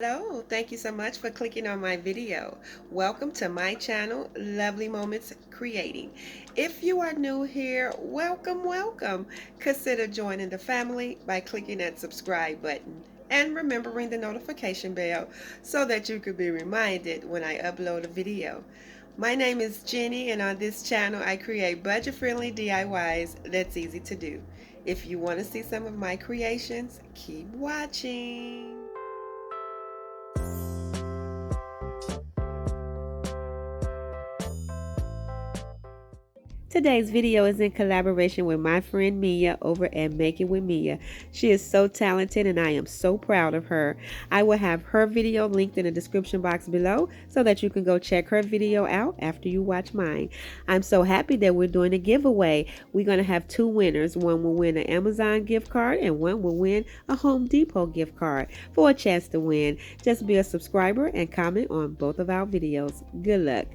Hello, thank you so much for clicking on my video. Welcome to my channel, Lovely Moments Creating. If you are new here, welcome. Consider joining the family by clicking that subscribe button and remembering the notification bell so that you could be reminded when I upload a video. My name is Jenny, and on this channel I create budget-friendly DIYs that's easy to do. If you want to see some of my creations, keep watching. Today's video is in collaboration with my friend Mia over at Make It With Mia. She is so talented and I am so proud of her. I will have her video linked in the description box below so that you can go check her video out after you watch mine. I'm so happy that we're doing a giveaway. We're going to have two winners. One will win an Amazon gift card and one will win a Home Depot gift card. For a chance to win, just be a subscriber and comment on both of our videos. Good luck.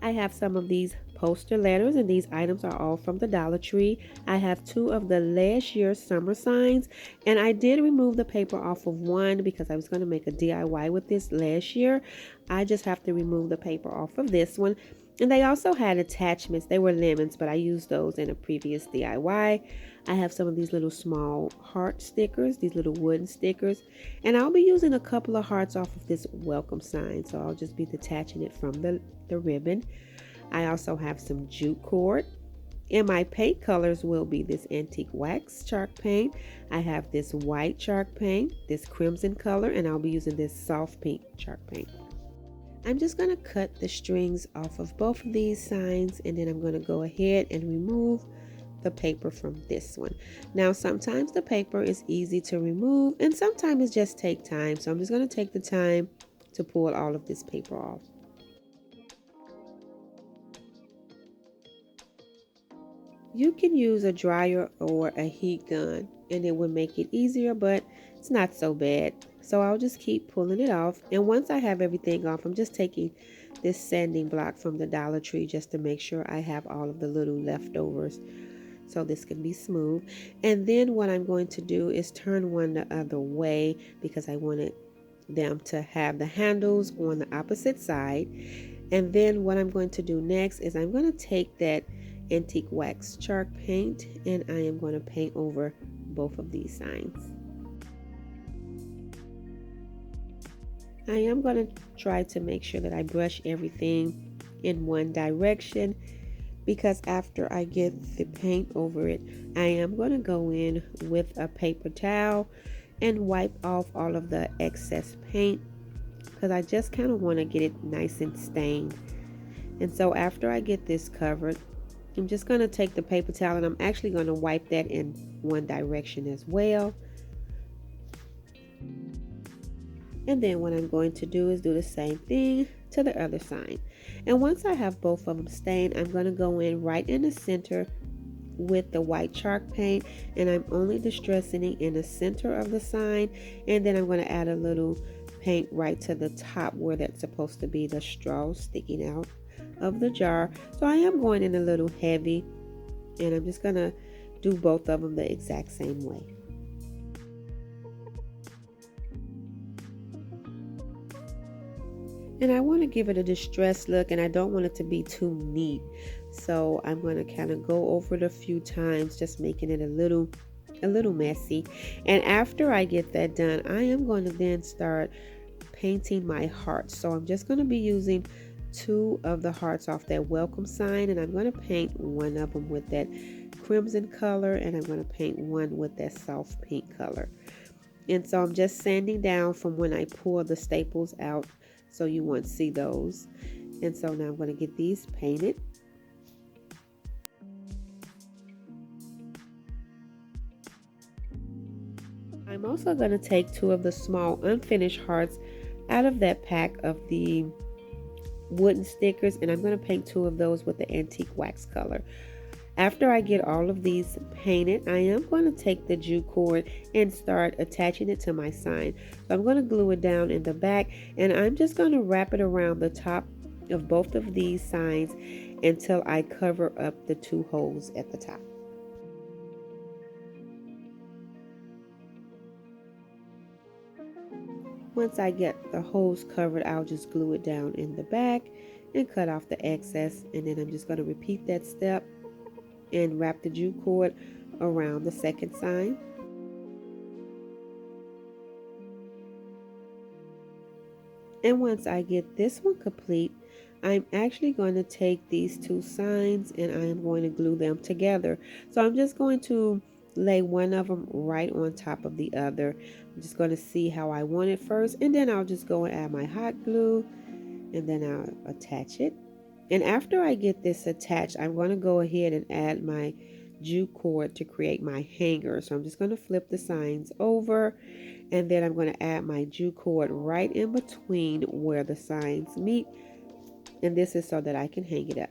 I have some of these poster letters, and these items are all from the Dollar Tree. I have two of the last year's summer signs, and I did remove the paper off of one because I was going to make a DIY with this last year. I just have to remove the paper off of this one. And they also had attachments. They were lemons, but I used those in a previous DIY. I have some of these little small heart stickers, these little wooden stickers, and I'll be using a couple of hearts off of this welcome sign, so I'll just be detaching it from the ribbon. I also have some jute cord, and my paint colors will be this antique wax chalk paint. I have this white chalk paint, this crimson color, and I'll be using this soft pink chalk paint. I'm just going to cut the strings off of both of these signs, and then I'm going to go ahead and remove the paper from this one. Now sometimes the paper is easy to remove and sometimes it just takes time, so I'm just going to take the time to pull all of this paper off. You can use a dryer or a heat gun and it will make it easier, but it's not so bad. So I'll just keep pulling it off, and once I have everything off, I'm just taking this sanding block from the Dollar Tree just to make sure I have all of the little leftovers so this can be smooth. And then what I'm going to do is turn one the other way because I wanted them to have the handles on the opposite side. And then what I'm going to do next is I'm going to take that antique wax chalk paint and I am going to paint over both of these signs. I am going to try to make sure that I brush everything in one direction, because after I get the paint over it, I am going to go in with a paper towel and wipe off all of the excess paint because I just kind of want to get it nice and stained. And so after I get this covered, I'm just going to take the paper towel and I'm actually going to wipe that in one direction as well. And then what I'm going to do is do the same thing to the other side. And once I have both of them stained, I'm going to go in right in the center with the white chalk paint, and I'm only distressing it in the center of the sign, and then I'm going to add a little paint right to the top where that's supposed to be the straw sticking out of the jar. So I am going in a little heavy, and I'm just going to do both of them the exact same way. And I want to give it a distressed look, and I don't want it to be too neat. So I'm going to kind of go over it a few times, just making it a little messy. And after I get that done, I am going to then start painting my hearts. So I'm just going to be using two of the hearts off that welcome sign, and I'm going to paint one of them with that crimson color, and I'm going to paint one with that soft pink color. And so I'm just sanding down from when I pull the staples out, so you won't see those. And so now I'm going to get these painted. I'm also going to take two of the small unfinished hearts out of that pack of the wooden stickers, and I'm going to paint two of those with the antique wax color. After I get all of these painted, I am going to take the jute cord and start attaching it to my sign. So I'm going to glue it down in the back, and I'm just going to wrap it around the top of both of these signs until I cover up the two holes at the top. Once I get the holes covered, I'll just glue it down in the back and cut off the excess. And then I'm just going to repeat that step and wrap the jute cord around the second sign. And once I get this one complete, I'm actually going to take these two signs and I am going to glue them together. So I'm just going to lay one of them right on top of the other. I'm just going to see how I want it first, and then I'll just go and add my hot glue, and then I'll attach it. And after I get this attached, I'm going to go ahead and add my jute cord to create my hanger. So I'm just going to flip the signs over, and then I'm going to add my jute cord right in between where the signs meet, and this is so that I can hang it up.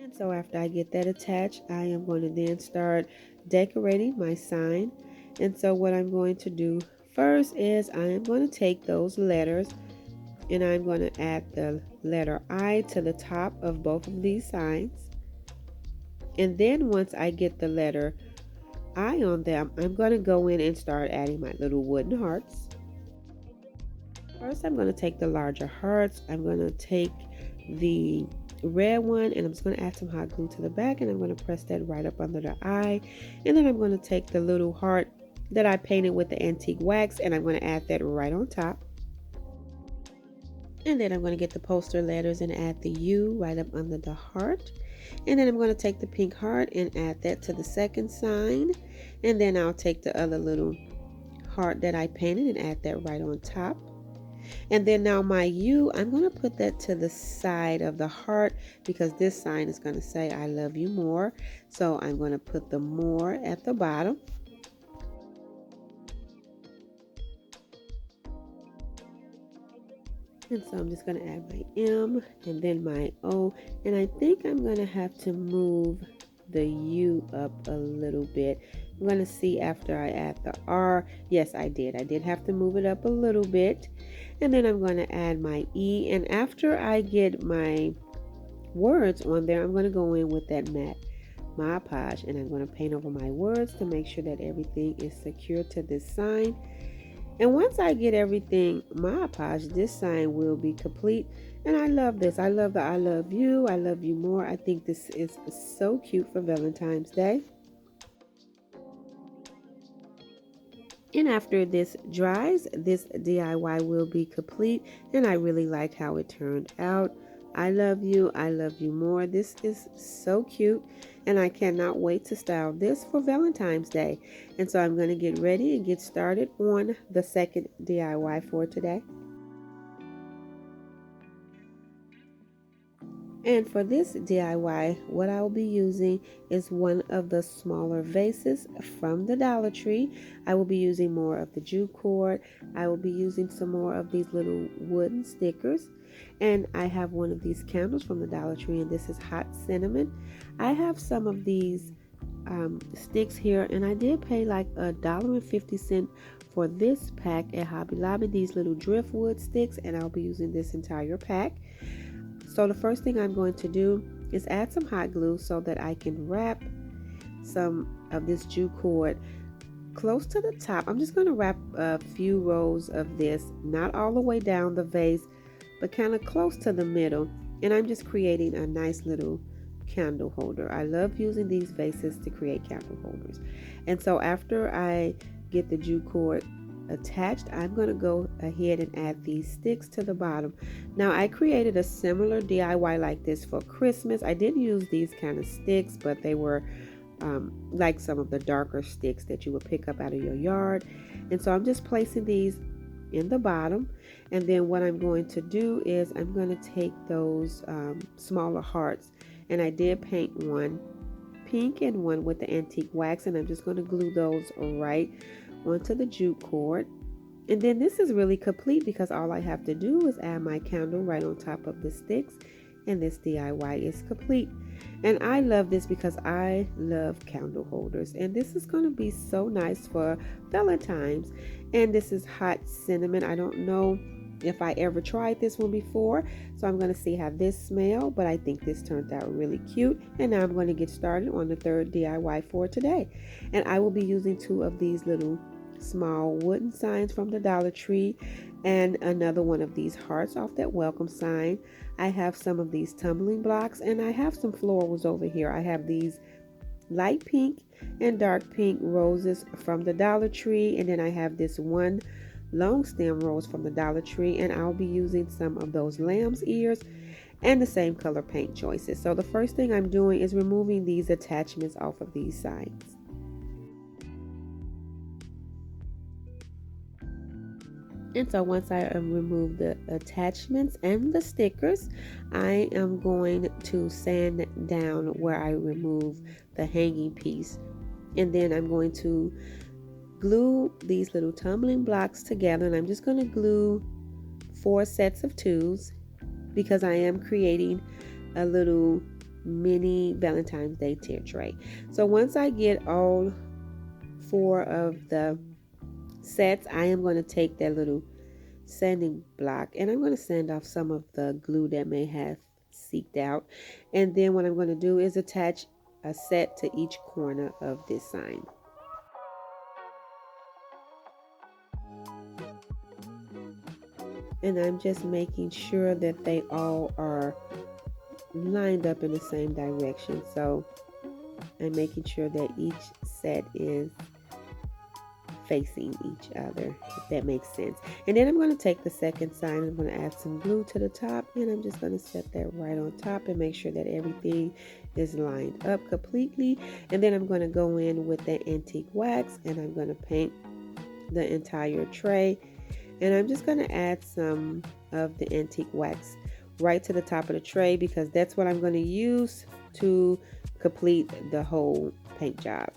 And so after I get that attached, I am going to then start decorating my sign. And so what I'm going to do first is I am going to take those letters and I'm going to add the letter I to the top of both of these signs. And then once I get the letter I on them, I'm going to go in and start adding my little wooden hearts. First, I'm going to take the larger hearts. I'm going to take the red one and I'm just going to add some hot glue to the back, and I'm going to press that right up under the eye. And then I'm going to take the little heart that I painted with the antique wax and I'm going to add that right on top. And then I'm going to get the poster letters and add the U right up under the heart. And then I'm going to take the pink heart and add that to the second sign. And then I'll take the other little heart that I painted and add that right on top. And then now my U, I'm going to put that to the side of the heart because this sign is going to say I love you more. So I'm going to put the more at the bottom. And so I'm just going to add my M and then my O. And I think I'm going to have to move the U up a little bit. I'm going to see after I add the R. Yes, I did. I did have to move it up a little bit. And then I'm going to add my E. And after I get my words on there, I'm going to go in with that matte Mod Podge. And I'm going to paint over my words to make sure that everything is secure to this sign. And once I get everything Mod Podge, this sign will be complete. And I love this. I love the I love you more. I think this is so cute for Valentine's Day. And after this dries, this DIY will be complete. And I really like how it turned out. I love you more. This is so cute. And I cannot wait to style this for Valentine's Day. And so I'm going to get ready and get started on the second DIY for today. And for this DIY, what I will be using is one of the smaller vases from the Dollar Tree. I will be using more of the jute cord. I will be using some more of these little wooden stickers. And I have one of these candles from the Dollar Tree, and this is hot cinnamon. I have some of these sticks here, and I did pay like $1.50 for this pack at Hobby Lobby, these little driftwood sticks, and I'll be using this entire pack. So the first thing I'm going to do is add some hot glue so that I can wrap some of this jute cord close to the top. I'm just going to wrap a few rows of this, not all the way down the vase, but kind of close to the middle. And I'm just creating a nice little candle holder. I love using these vases to create candle holders. And so after I get the jute cord attached, I'm going to go ahead and add these sticks to the bottom. Now I created a similar DIY like this for Christmas. I didn't use these kind of sticks, but they were like some of the darker sticks that you would pick up out of your yard. And so I'm just placing these in the bottom, and then what I'm going to do is I'm going to take those smaller hearts, and I did paint one pink and one with the antique wax, and I'm just going to glue those right onto the jute cord. And then this is really complete because all I have to do is add my candle right on top of the sticks, and this DIY is complete. And I love this because I love candle holders, and this is going to be so nice for Valentine's. And this is hot cinnamon. I don't know if I ever tried this one before. So I'm going to see how this smells, but I think this turned out really cute. And now I'm going to get started on the third DIY for today. And I will be using 2 of these little small wooden signs from the Dollar Tree and another one of these hearts off that welcome sign. I have some of these tumbling blocks, and I have some florals over here. I have these light pink and dark pink roses from the Dollar Tree, and then I have this one long stem rose from the Dollar Tree, and I'll be using some of those lamb's ears and the same color paint choices. So the first thing I'm doing is removing these attachments off of these signs. And so once I remove the attachments and the stickers, I am going to sand down where I remove the hanging piece. And then I'm going to glue these little tumbling blocks together, and I'm just going to glue 4 sets of 2s because I am creating a little mini Valentine's Day tier tray. So once I get all 4 of the sets, I am going to take that little sanding block and I'm going to sand off some of the glue that may have seeped out, and then what I'm going to do is attach a set to each corner of this sign. And I'm just making sure that they all are lined up in the same direction. So I'm making sure that each set is facing each other, if that makes sense. And then I'm going to take the second sign, I'm going to add some glue to the top, and I'm just going to set that right on top and make sure that everything is lined up completely. And then I'm going to go in with the antique wax and I'm going to paint the entire tray. And I'm just going to add some of the antique wax right to the top of the tray because that's what I'm going to use to complete the whole paint job.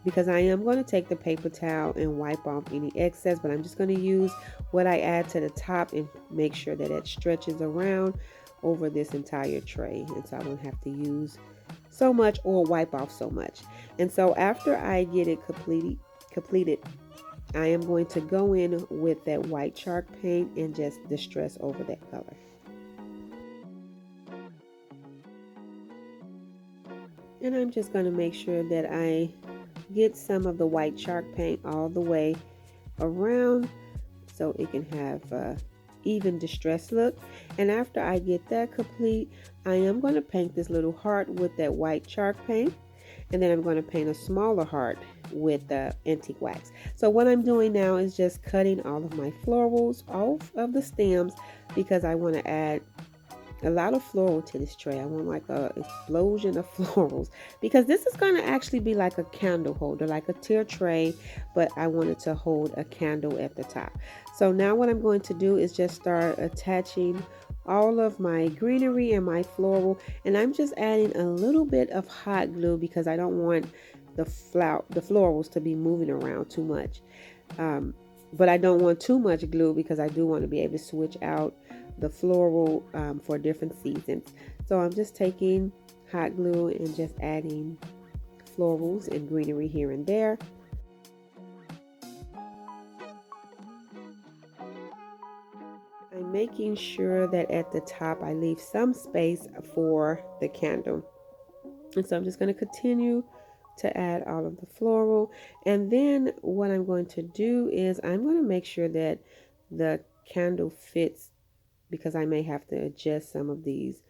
Because I am going to take the paper towel and wipe off any excess, but I'm just going to use what I add to the top and make sure that it stretches around over this entire tray. And so I won't have to use so much or wipe off so much. And so after I get it completed, I am going to go in with that white chalk paint and just distress over that color. And I'm just going to make sure that I get some of the white chalk paint all the way around so it can have a even distressed look. And after I get that complete, I am going to paint this little heart with that white chalk paint, and then I'm going to paint a smaller heart with the antique wax. So what I'm doing now is just cutting all of my florals off of the stems because I want to add a lot of floral to this tray. I want like a explosion of florals because this is going to actually be like a candle holder, like a tier tray, but I wanted to hold a candle at the top. So now what I'm going to do is just start attaching all of my greenery and my floral, and I'm just adding a little bit of hot glue because I don't want the florals to be moving around too much. But I don't want too much glue because I do want to be able to switch out the floral for different seasons. So I'm just taking hot glue and just adding florals and greenery here and there. I'm making sure that at the top I leave some space for the candle. And so I'm just going to continue to add all of the floral, and then what I'm going to do is I'm going to make sure that the candle fits because I may have to adjust some of these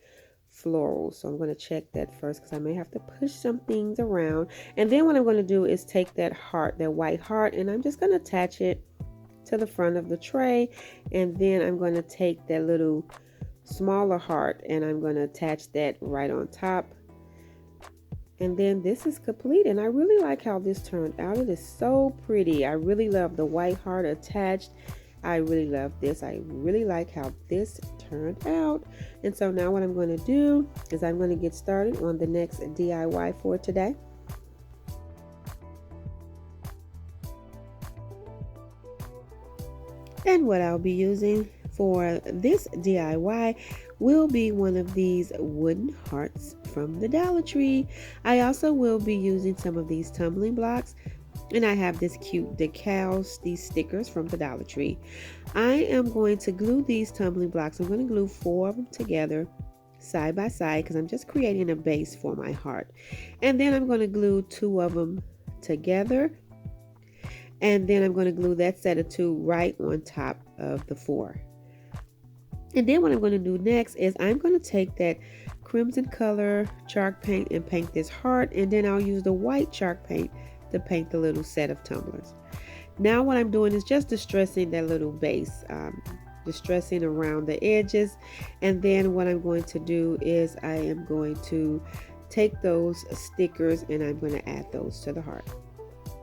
florals. So I'm going to check that first because I may have to push some things around. And then what I'm going to do is take that heart, that white heart, and I'm just going to attach it to the front of the tray. And then I'm going to take that little smaller heart and I'm going to attach that right on top. And then this is complete, and I really like how this turned out. It is so pretty. I really love the white heart attached. I really love this. I really like how this turned out. And so now what I'm going to do is I'm going to get started on the next DIY for today. And what I'll be using for this DIY will be one of these wooden hearts from the Dollar Tree. I also will be using some of these tumbling blocks And I have this cute decals, these stickers from the Dollar Tree. I am going to glue these tumbling blocks. I'm going to glue 4 of them together side by side because I'm just creating a base for my heart. And then I'm going to glue 2 of them together. And then I'm going to glue that set of 2 right on top of the 4. And then what I'm going to do next is I'm going to take that crimson color chalk paint and paint this heart, and then I'll use the white chalk paint to paint the little set of tumblers. Now what I'm doing is just distressing that little base, distressing around the edges, and then what I'm going to do is I am going to take those stickers and I'm going to add those to the heart.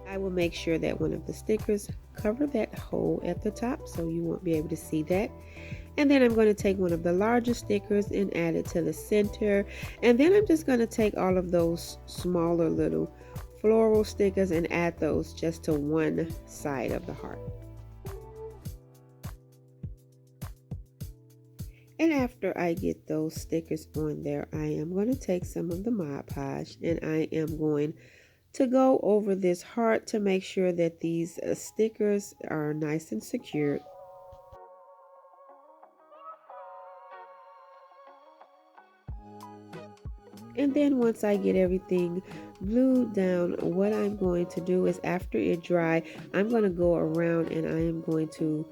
I will make sure that one of the stickers cover that hole at the top so you won't be able to see that. And then I'm going to take one of the larger stickers and add it to the center. And then I'm just going to take all of those smaller little floral stickers and add those just to one side of the heart. And after I get those stickers on there, I am going to take some of the Mod Podge and I am going to go over this heart to make sure that these stickers are nice and secured. And then once I get everything glued down, what I'm going to do is after it dry, I'm going to go around and I am going to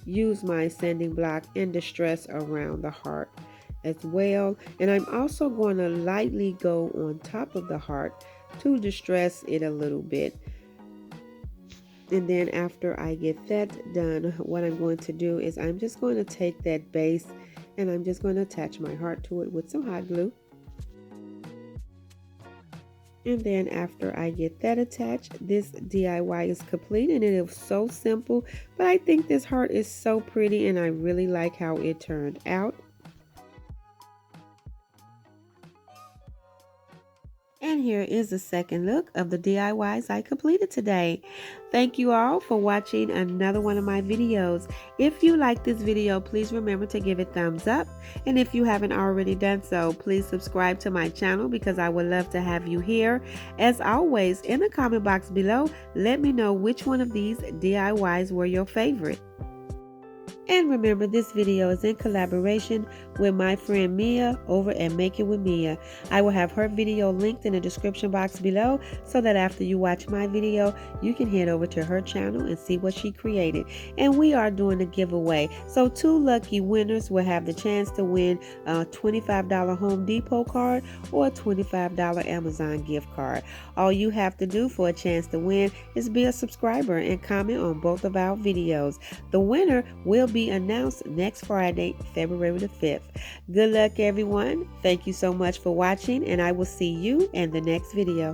use my sanding block and distress around the heart as well. And I'm also going to lightly go on top of the heart to distress it a little bit. And then after I get that done, what I'm going to do is I'm just going to take that base and I'm just going to attach my heart to it with some hot glue. And then after I get that attached, this DIY is complete and it is so simple, but I think this heart is so pretty and I really like how it turned out. And here is a second look of the DIYs I completed today. Thank you all for watching another one of my videos. If you like this video, please remember to give it a thumbs up. And if you haven't already done so, please subscribe to my channel because I would love to have you here. As always, in the comment box below, let me know which one of these DIYs were your favorite. And remember, this video is in collaboration with my friend Mia over at Make It With Mia. I will have her video linked in the description box below so that after you watch my video, you can head over to her channel and see what she created. And we are doing a giveaway. So 2 lucky winners will have the chance to win a $25 Home Depot card or a $25 Amazon gift card. All you have to do for a chance to win is be a subscriber and comment on both of our videos. The winner will be announced next Friday, February the 5th. Good luck, everyone. Thank you so much for watching, and I will see you in the next video.